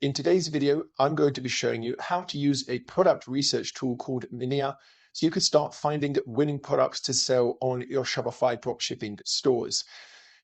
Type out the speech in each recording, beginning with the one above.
In today's video, I'm going to be showing you how to use a product research tool called Minea so you can start finding winning products to sell on your Shopify dropshipping stores.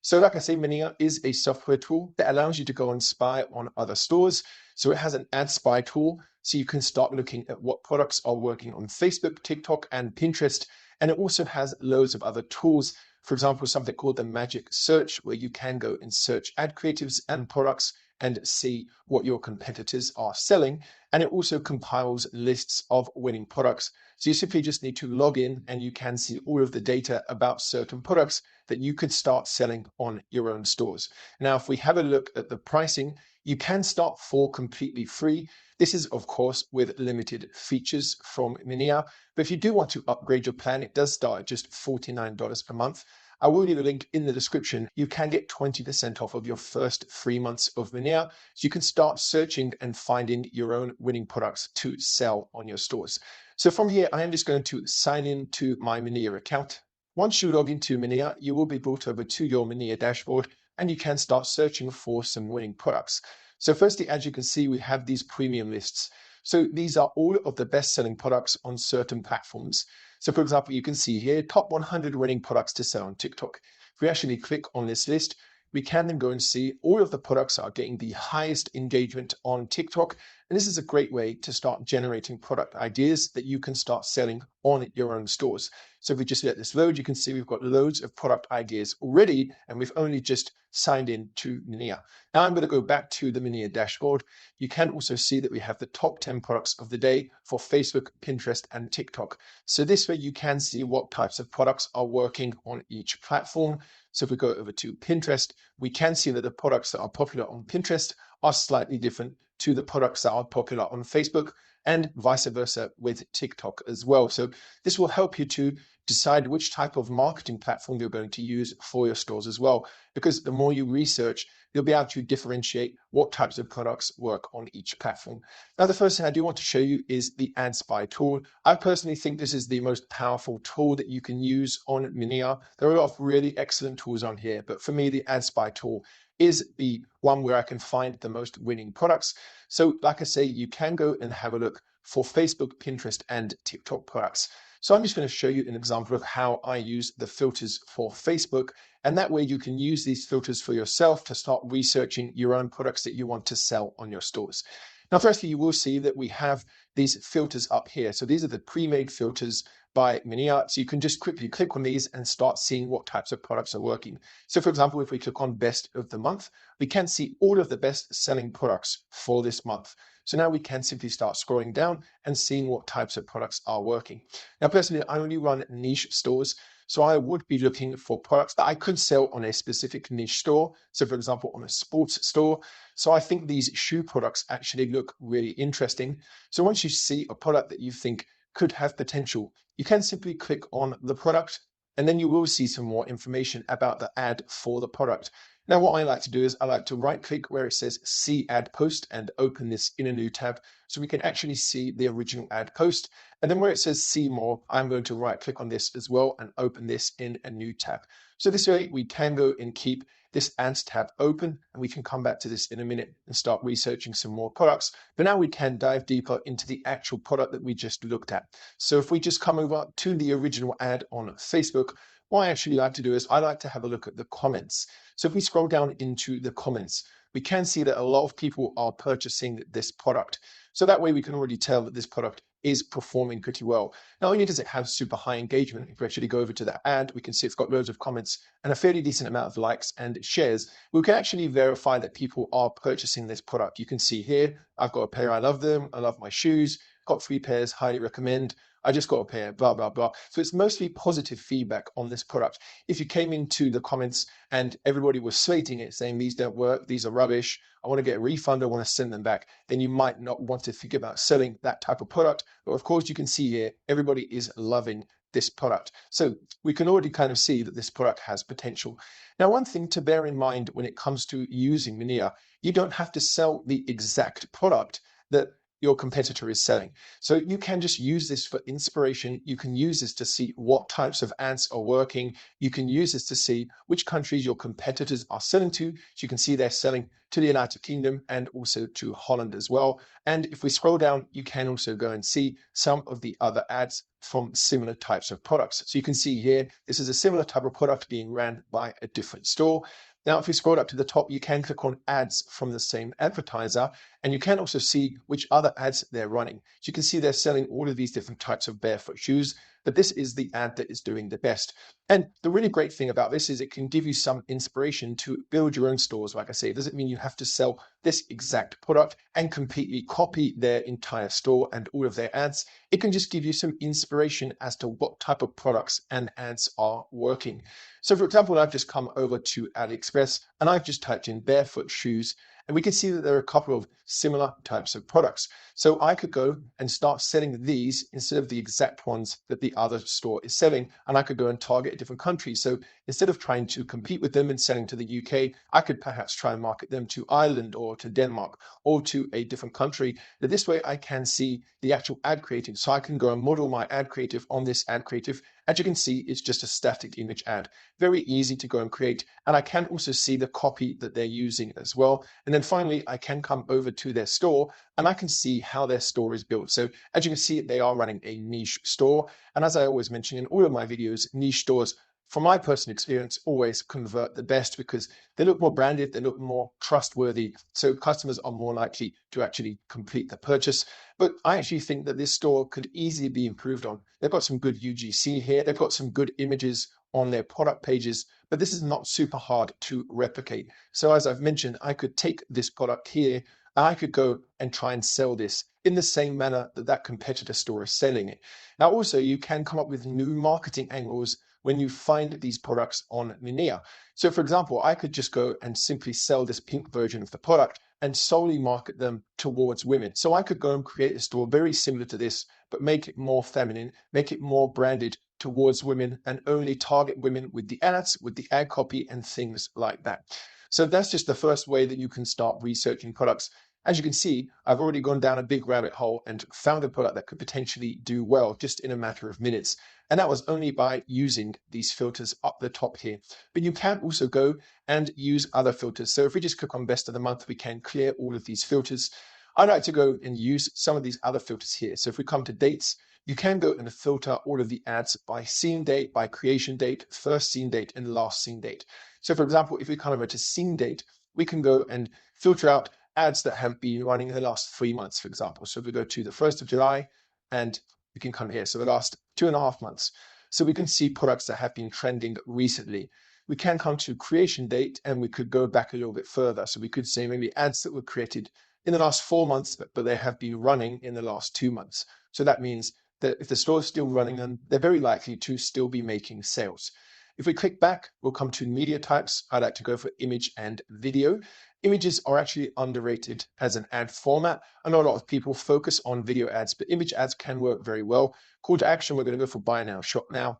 So like I say, Minea is a software tool that allows you to go and spy on other stores. So it has an ad spy tool, so you can start looking at what products are working on Facebook, TikTok, and Pinterest. And it also has loads of other tools. For example, something called the magic search, where you can go and search ad creatives and products and see what your competitors are selling. And it also compiles lists of winning products. So you simply just need to log in and you can see all of the data about certain products that you could start selling on your own stores. Now, if we have a look at the pricing, you can start for completely free. This is, of course, with limited features from Minea. But if you do want to upgrade your plan, it does start at just $49 per month. I will leave a link in the description. You can get 20% off of your first 3 months of Minea, so you can start searching and finding your own winning products to sell on your stores. So from here, I am just going to sign in to my Minea account. Once you log into Minea, you will be brought over to your Minea dashboard and you can start searching for some winning products. So firstly, as you can see, we have these premium lists. So these are all of the best-selling products on certain platforms. So for example, you can see here, top 100 winning products to sell on TikTok. If we actually click on this list, we can then go and see all of the products that are getting the highest engagement on TikTok. And this is a great way to start generating product ideas that you can start selling on your own stores. So if we just let this load, you can see we've got loads of product ideas already, and we've only just signed in to Minea. Now I'm going to go back to the Minea dashboard. You can also see that we have the top 10 products of the day for Facebook, Pinterest, and TikTok. So this way you can see what types of products are working on each platform. So if we go over to Pinterest, we can see that the products that are popular on Pinterest are slightly different to the products that are popular on Facebook, and vice versa with TikTok as well. So this will help you to decide which type of marketing platform you're going to use for your stores as well, because the more you research, you'll be able to differentiate what types of products work on each platform. Now, the first thing I do want to show you is the ad spy tool. I personally think this is the most powerful tool that you can use on Minea. There are a lot of really excellent tools on here, but for me, the ad spy tool is the one where I can find the most winning products. So like I say, you can go and have a look for Facebook, Pinterest, and TikTok products. So I'm just going to show you an example of how I use the filters for Facebook. And that way you can use these filters for yourself to start researching your own products that you want to sell on your stores. Now, firstly, you will see that we have these filters up here. So these are the pre-made filters by Minea. So you can just quickly click on these and start seeing what types of products are working. So for example, if we click on best of the month, we can see all of the best selling products for this month. So now we can simply start scrolling down and seeing what types of products are working. Now, personally, I only run niche stores. So I would be looking for products that I could sell on a specific niche store. So for example, on a sports store. So I think these shoe products actually look really interesting. So once you see a product that you think could have potential, you can simply click on the product and then you will see some more information about the ad for the product. Now, what I like to do is I like to right click where it says see ad post and open this in a new tab so we can actually see the original ad post. And then where it says see more, I'm going to right click on this as well and open this in a new tab. So this way we can go and keep this ads tab open, and we can come back to this in a minute and start researching some more products. But now we can dive deeper into the actual product that we just looked at. So if we just come over to the original ad on Facebook, what I actually like to do is I like to have a look at the comments. So if we scroll down into the comments, we can see that a lot of people are purchasing this product. So that way we can already tell that this product is performing pretty well. Not only does it have super high engagement, if we actually go over to that ad, we can see it's got loads of comments and a fairly decent amount of likes and shares. We can actually verify that people are purchasing this product. You can see here, I've got a pair, I love them, I love my shoes, got 3 pairs, highly recommend. I just got a pair, blah, blah, blah. So it's mostly positive feedback on this product. If you came into the comments and everybody was slating it, saying these don't work, these are rubbish, I want to get a refund, I want to send them back, then you might not want to think about selling that type of product. But of course, you can see here, everybody is loving this product. So we can already kind of see that this product has potential. Now, one thing to bear in mind when it comes to using Minea, you don't have to sell the exact product that your competitor is selling. So you can just use this for inspiration. You can use this to see what types of ads are working. You can use this to see which countries your competitors are selling to. So you can see they're selling to the United Kingdom and also to Holland as well. And if we scroll down, you can also go and see some of the other ads from similar types of products. So you can see here, this is a similar type of product being ran by a different store. Now, if you scroll up to the top, you can click on ads from the same advertiser, and you can also see which other ads they're running. So you can see they're selling all of these different types of barefoot shoes, but this is the ad that is doing the best. And the really great thing about this is it can give you some inspiration to build your own stores. Like I say, it doesn't mean you have to sell this exact product and completely copy their entire store and all of their ads. It can just give you some inspiration as to what type of products and ads are working. So for example, I've just come over to AliExpress and I've just typed in barefoot shoes, and we can see that there are a couple of similar types of products. So I could go and start selling these instead of the exact ones that the other store is selling, and I could go and target a different country. So instead of trying to compete with them and selling to the UK, I could perhaps try and market them to Ireland or to Denmark or to a different country. But this way I can see the actual ad creative. So I can go and model my ad creative on this ad creative. As you can see, it's just a static image ad. Very easy to go and create. And I can also see the copy that they're using as well. And then finally, I can come over to their store and I can see how their store is built. So as you can see, they are running a niche store. And as I always mention in all of my videos, niche stores, from my personal experience, always convert the best because they look more branded, they look more trustworthy. So customers are more likely to actually complete the purchase. But I actually think that this store could easily be improved on. They've got some good UGC here. They've got some good images on their product pages, but this is not super hard to replicate. So as I've mentioned, I could take this product here, and I could go and try and sell this in the same manner that that competitor store is selling it. Now, also, you can come up with new marketing angles when you find these products on Minea. So for example, I could just go and simply sell this pink version of the product and solely market them towards women. So I could go and create a store very similar to this, but make it more feminine, make it more branded towards women and only target women with the ads, with the ad copy and things like that. So that's just the first way that you can start researching products. As you can see, I've already gone down a big rabbit hole and found a product that could potentially do well just in a matter of minutes. And that was only by using these filters up the top here. But you can also go and use other filters. So if we just click on best of the month, we can clear all of these filters. I'd like to go and use some of these other filters here. So if we come to dates, you can go and filter all of the ads by scene date, by creation date, first scene date, and last scene date. So for example, if we come over to scene date, we can go and filter out ads that have been running in the last 3 months, for example. So if we go to the 1st of July, and we can come here. So the last 2.5 months. So we can see products that have been trending recently. We can come to creation date and we could go back a little bit further. So we could say maybe ads that were created in the last 4 months, but they have been running in the last 2 months. So that means that if the store is still running them, they're very likely to still be making sales. If we click back, we'll come to media types. I'd like to go for image and video. Images are actually underrated as an ad format. I know a lot of people focus on video ads, but image ads can work very well. Call to action, we're going to go for buy now, shop now.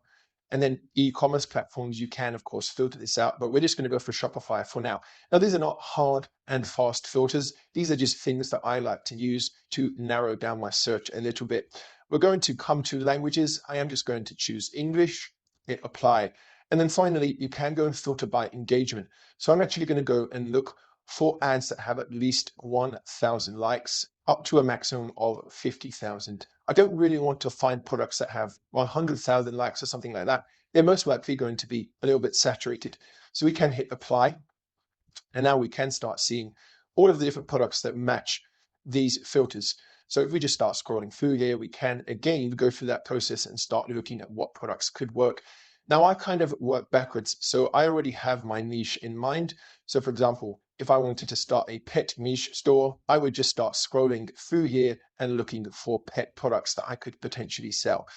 And then e-commerce platforms, you can, of course, filter this out, but we're just going to go for Shopify for now. Now, these are not hard and fast filters. These are just things that I like to use to narrow down my search a little bit. We're going to come to languages. I am just going to choose English, hit apply. And then finally, you can go and filter by engagement. So I'm actually going to go and look for ads that have at least 1,000 likes up to a maximum of 50,000. I don't really want to find products that have 100,000 likes or something like that. They're most likely going to be a little bit saturated. So we can hit apply. And now we can start seeing all of the different products that match these filters. So if we just start scrolling through here, we can again go through that process and start looking at what products could work. Now I kind of work backwards. So I already have my niche in mind. So for example, if I wanted to start a pet niche store, I would just start scrolling through here and looking for pet products that I could potentially sell.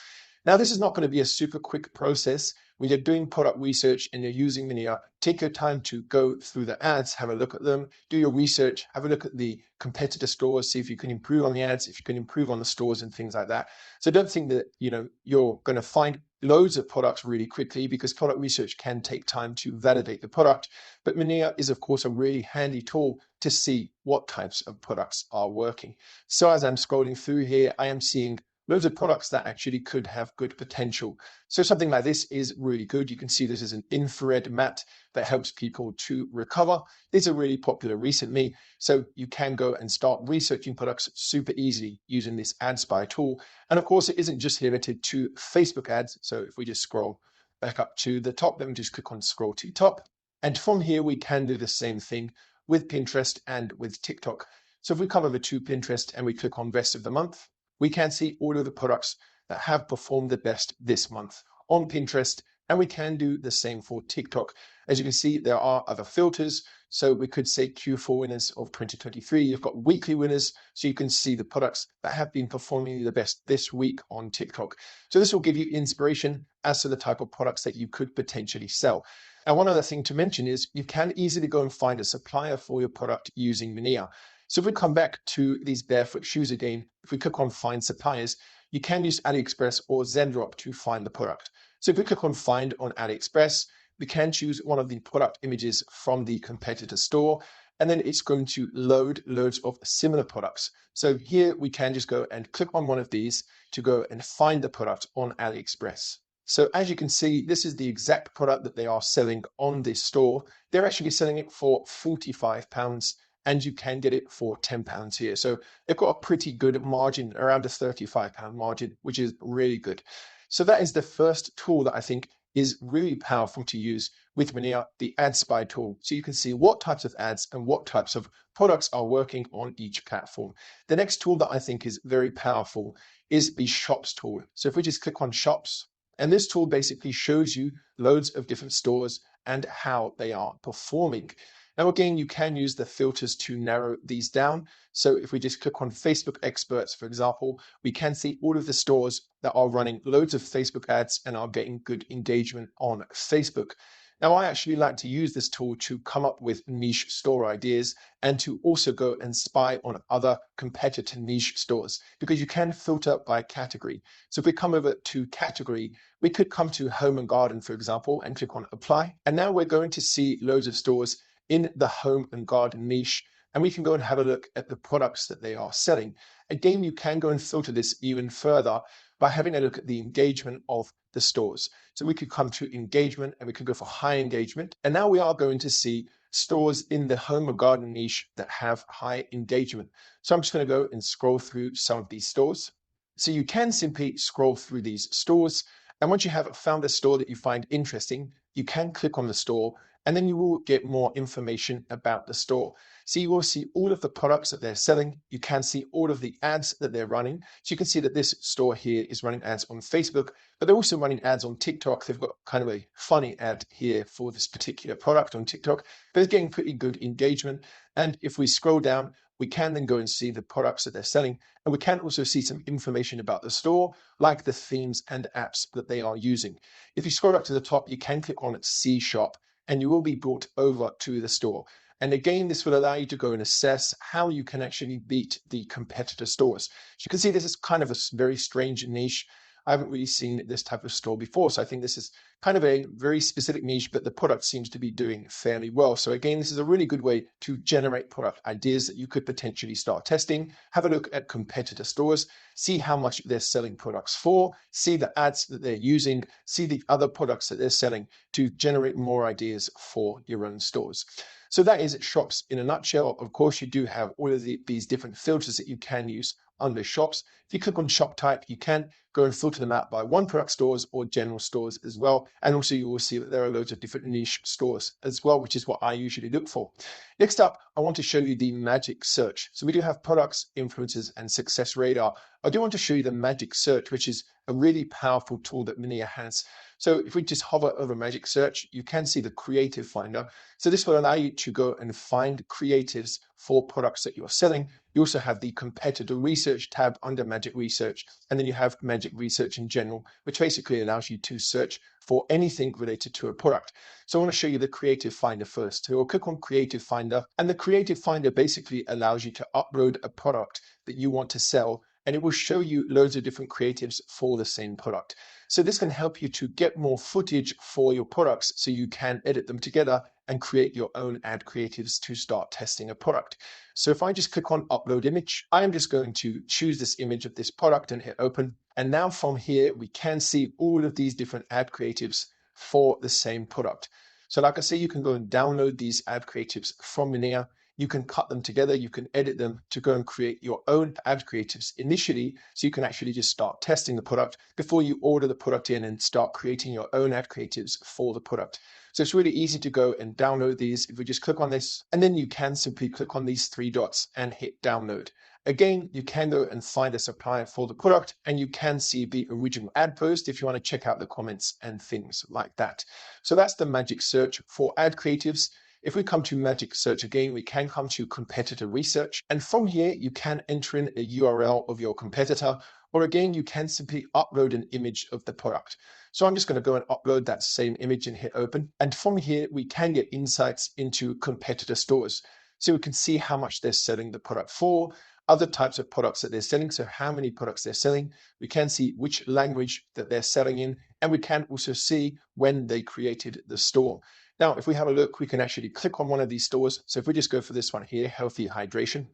Now, this is not going to be a super quick process, when you're doing product research and you're using Minea, take your time to go through the ads, have a look at them, do your research, have a look at the competitor stores, see if you can improve on the ads, if you can improve on the stores and things like that. So don't think that, you're going to find loads of products really quickly, because product research can take time to validate the product. But Minea is, of course, a really handy tool to see what types of products are working. So as I'm scrolling through here, I am seeing loads of products that actually could have good potential. So something like this is really good. You can see this is an infrared mat that helps people to recover. These are really popular recently. So you can go and start researching products super easily using this AdSpy tool. And of course, it isn't just limited to Facebook ads. So if we just scroll back up to the top, then we just click on scroll to top. And from here, we can do the same thing with Pinterest and with TikTok. So if we come over to Pinterest and we click on rest of the month, we can see all of the products that have performed the best this month on Pinterest, and we can do the same for TikTok. As you can see, there are other filters. So we could say Q4 winners of 2023. You've got weekly winners, so you can see the products that have been performing the best this week on TikTok. So this will give you inspiration as to the type of products that you could potentially sell. And one other thing to mention is you can easily go and find a supplier for your product using Minea. So if we come back to these barefoot shoes again, if we click on find suppliers, you can use AliExpress or Zendrop to find the product. So if we click on find on AliExpress, we can choose one of the product images from the competitor store, and then it's going to load loads of similar products. So here we can just go and click on one of these to go and find the product on AliExpress. So as you can see, this is the exact product that they are selling on this store. They're actually selling it for £45. And you can get it for £10 here. So they've got a pretty good margin, around a £35 margin, which is really good. So that is the first tool that I think is really powerful to use with Minea, the AdSpy tool. So you can see what types of ads and what types of products are working on each platform. The next tool that I think is very powerful is the Shops tool. So if we just click on Shops, and this tool basically shows you loads of different stores and how they are performing. Now, again, you can use the filters to narrow these down. So if we just click on Facebook experts, for example, we can see all of the stores that are running loads of Facebook ads and are getting good engagement on Facebook. Now, I actually like to use this tool to come up with niche store ideas and to also go and spy on other competitor niche stores, because you can filter by category. So if we come over to category, we could come to home and garden, for example, and click on apply. And now we're going to see loads of stores in the home and garden niche, and we can go and have a look at the products that they are selling. Again, you can go and filter this even further by having a look at the engagement of the stores. So we could come to engagement and we could go for high engagement. And now we are going to see stores in the home or garden niche that have high engagement. So I'm just going to go and scroll through some of these stores. So you can simply scroll through these stores. And once you have found a store that you find interesting, you can click on the store, and then you will get more information about the store. So you will see all of the products that they're selling. You can see all of the ads that they're running. So you can see that this store here is running ads on Facebook, but they're also running ads on TikTok. They've got kind of a funny ad here for this particular product on TikTok, but it's getting pretty good engagement. And if we scroll down, we can then go and see the products that they're selling. And we can also see some information about the store, like the themes and apps that they are using. If you scroll up to the top, you can click on See Shop, and you will be brought over to the store. And again, this will allow you to go and assess how you can actually beat the competitor stores. As you can see, this is kind of a very strange niche. I haven't really seen this type of store before. So I think this is kind of a very specific niche, but the product seems to be doing fairly well. So again, this is a really good way to generate product ideas that you could potentially start testing. Have a look at competitor stores, see how much they're selling products for, see the ads that they're using, see the other products that they're selling to generate more ideas for your own stores. So that is Shops in a nutshell. Of course, you do have all of these different filters that you can use under Shops. If you click on shop type, you can go and filter them out by one product stores or general stores as well. And also you will see that there are loads of different niche stores as well, which is what I usually look for. Next up, I want to show you the magic search. So we do have products, influencers, and success radar. I do want to show you the magic search, which is a really powerful tool that Minea has. So if we just hover over Magic Search, you can see the Creative Finder. So this will allow you to go and find creatives for products that you're selling. You also have the Competitor Research tab under Magic Research, and then you have Magic Research in general, which basically allows you to search for anything related to a product. So I want to show you the Creative Finder first. So we'll click on Creative Finder, and the Creative Finder basically allows you to upload a product that you want to sell, and it will show you loads of different creatives for the same product. So this can help you to get more footage for your products so you can edit them together and create your own ad creatives to start testing a product. So if I just click on Upload Image, I am just going to choose this image of this product and hit Open. And now from here, we can see all of these different ad creatives for the same product. So like I say, you can go and download these ad creatives from Minea. You can cut them together, you can edit them to go and create your own ad creatives initially, so you can actually just start testing the product before you order the product in and start creating your own ad creatives for the product. So it's really easy to go and download these. If we just click on this, and then you can simply click on these three dots and hit download. Again, you can go and find a supplier for the product, and you can see the original ad post if you want to check out the comments and things like that. So that's the Magic Search for ad creatives. If we come to Magic Search again, we can come to Competitor Research. And from here, you can enter in a URL of your competitor, or again, you can simply upload an image of the product. So I'm just going to go and upload that same image and hit Open. And from here, we can get insights into competitor stores. So we can see how much they're selling the product for, other types of products that they're selling, so how many products they're selling. We can see which language that they're selling in, and we can also see when they created the store. Now, if we have a look, we can actually click on one of these stores. So if we just go for this one here, Healthy Hydration,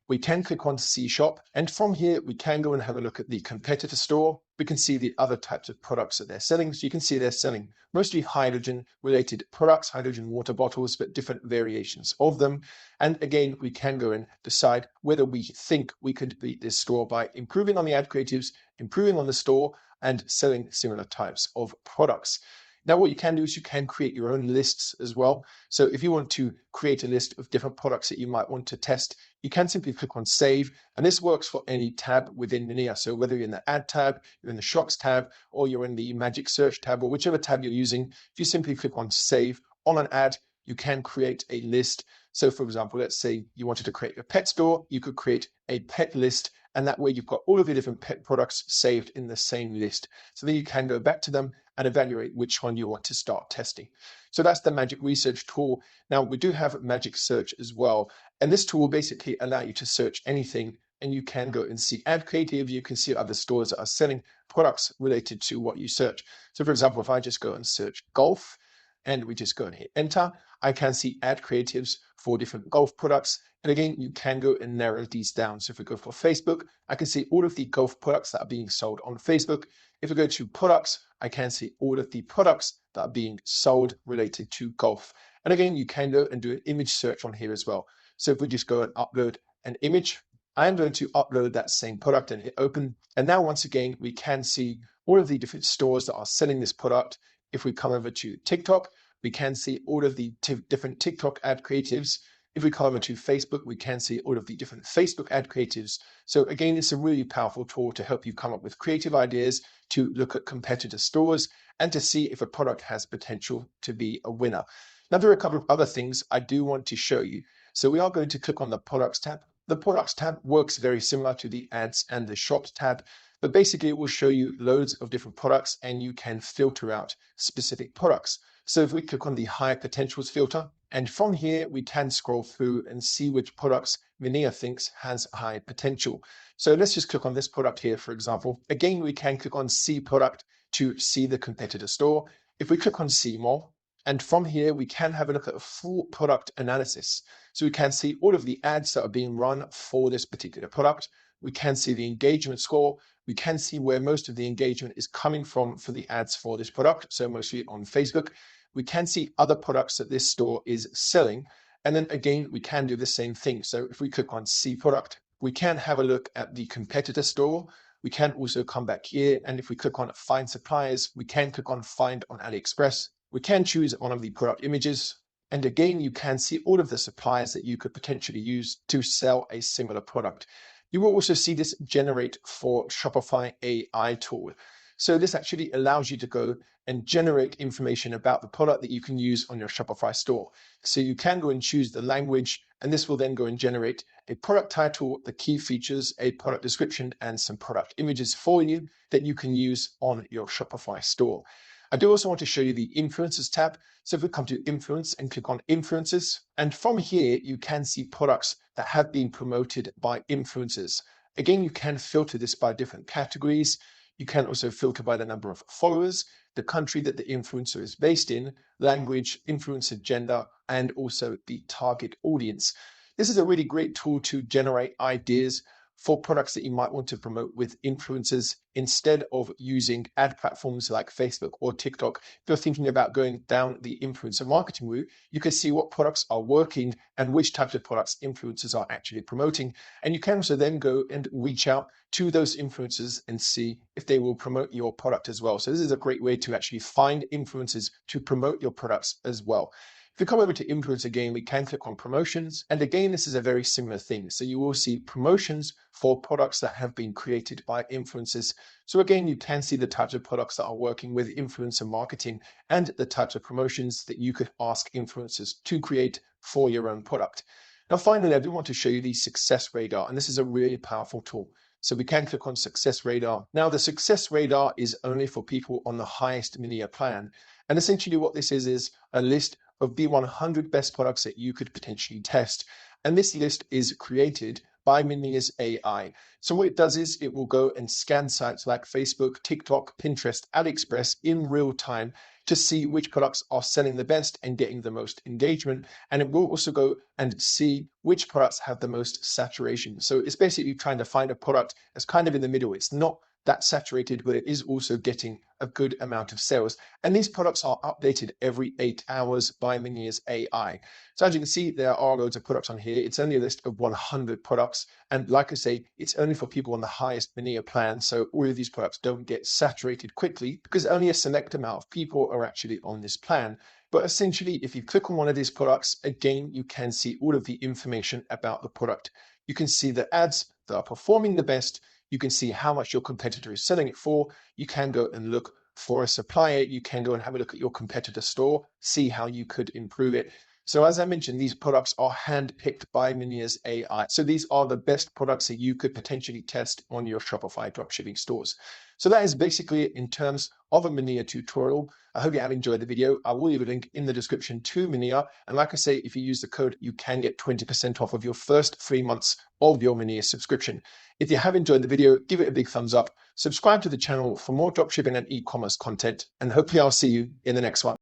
we can click on See Shop. And from here, we can go and have a look at the competitor store. We can see the other types of products that they're selling. So you can see they're selling mostly hydrogen-related products, hydrogen water bottles, but different variations of them. And again, we can go and decide whether we think we could beat this store by improving on the ad creatives, improving on the store, and selling similar types of products. Now, what you can do is you can create your own lists as well. So if you want to create a list of different products that you might want to test, you can simply click on Save. And this works for any tab within Minea. So whether you're in the Ad tab, you're in the Shops tab, or you're in the Magic Search tab, or whichever tab you're using, if you simply click on Save on an ad, you can create a list. So for example, let's say you wanted to create a pet store, you could create a pet list, and that way you've got all of your different pet products saved in the same list. So then you can go back to them and evaluate which one you want to start testing. So that's the Magic Research tool. Now we do have Magic Search as well. And this tool will basically allow you to search anything, and you can go and see ad creative. You can see other stores that are selling products related to what you search. So for example, if I just go and search golf, and we just go and hit enter, I can see ad creatives for different golf products. And again, you can go and narrow these down. So if we go for Facebook, I can see all of the golf products that are being sold on Facebook. If we go to products, I can see all of the products that are being sold related to golf. And again, you can go and do an image search on here as well. So if we just go and upload an image, I am going to upload that same product and hit open. And now once again, we can see all of the different stores that are selling this product. If we come over to TikTok, we can see all of the different TikTok ad creatives. If we come over to Facebook, we can see all of the different Facebook ad creatives. So again, it's a really powerful tool to help you come up with creative ideas, to look at competitor stores, and to see if a product has potential to be a winner. Now, there are a couple of other things I do want to show you. So we are going to click on the Products tab. The Products tab works very similar to the Ads and the Shops tab, but basically it will show you loads of different products, and you can filter out specific products. So if we click on the High Potentials filter, and from here we can scroll through and see which products Minea thinks has high potential. So let's just click on this product here, for example. Again, we can click on See Product to see the competitor store. If we click on See More, and from here we can have a look at a full product analysis. So we can see all of the ads that are being run for this particular product. We can see the engagement score. We can see where most of the engagement is coming from for the ads for this product, so mostly on Facebook. We can see other products that this store is selling. And then again, we can do the same thing. So if we click on See Product, we can have a look at the competitor store. We can also come back here. And if we click on Find Suppliers, we can click on Find on AliExpress. We can choose one of the product images. And again, you can see all of the suppliers that you could potentially use to sell a similar product. You will also see this generate for Shopify AI tool. So this actually allows you to go and generate information about the product that you can use on your Shopify store. So you can go and choose the language, and this will then go and generate a product title, the key features, a product description, and some product images for you that you can use on your Shopify store. I do also want to show you the Influencers tab. So if we come to Influence and click on Influencers, and from here, you can see products that have been promoted by influencers. Again, you can filter this by different categories. You can also filter by the number of followers, the country that the influencer is based in, language, influencer gender, and also the target audience. This is a really great tool to generate ideas for products that you might want to promote with influencers instead of using ad platforms like Facebook or TikTok. If you're thinking about going down the influencer marketing route, you can see what products are working and which types of products influencers are actually promoting. And you can also then go and reach out to those influencers and see if they will promote your product as well. So this is a great way to actually find influencers to promote your products as well. If you come over to Influence again, we can click on Promotions. And again, this is a very similar thing. So you will see promotions for products that have been created by influencers. So again, you can see the types of products that are working with influencer marketing and the types of promotions that you could ask influencers to create for your own product. Now, finally, I do want to show you the Success Radar, and this is a really powerful tool. So we can click on Success Radar. Now, the Success Radar is only for people on the highest Minea plan. And essentially what this is a list of the 100 best products that you could potentially test. And this list is created by Minea's AI. So what it does is it will go and scan sites like Facebook, TikTok, Pinterest, AliExpress in real time to see which products are selling the best and getting the most engagement. And it will also go and see which products have the most saturation. So it's basically trying to find a product that's kind of in the middle. It's not that saturated, but it is also getting a good amount of sales. And these products are updated every 8 hours by Minea's AI. So as you can see, there are loads of products on here. It's only a list of 100 products. And like I say, it's only for people on the highest Minea plan. So all of these products don't get saturated quickly because only a select amount of people are actually on this plan. But essentially, if you click on one of these products, again, you can see all of the information about the product. You can see the ads that are performing the best. You can see how much your competitor is selling it for. You can go and look for a supplier. You can go and have a look at your competitor store, see how you could improve it. So as I mentioned, these products are handpicked by Minea's AI. So these are the best products that you could potentially test on your Shopify dropshipping stores. So that is basically it in terms of a Minea tutorial. I hope you have enjoyed the video. I will leave a link in the description to Minea. And like I say, if you use the code, you can get 20% off of your first 3 months of your Minea subscription. If you have enjoyed the video, give it a big thumbs up. Subscribe to the channel for more dropshipping and e-commerce content. And hopefully I'll see you in the next one.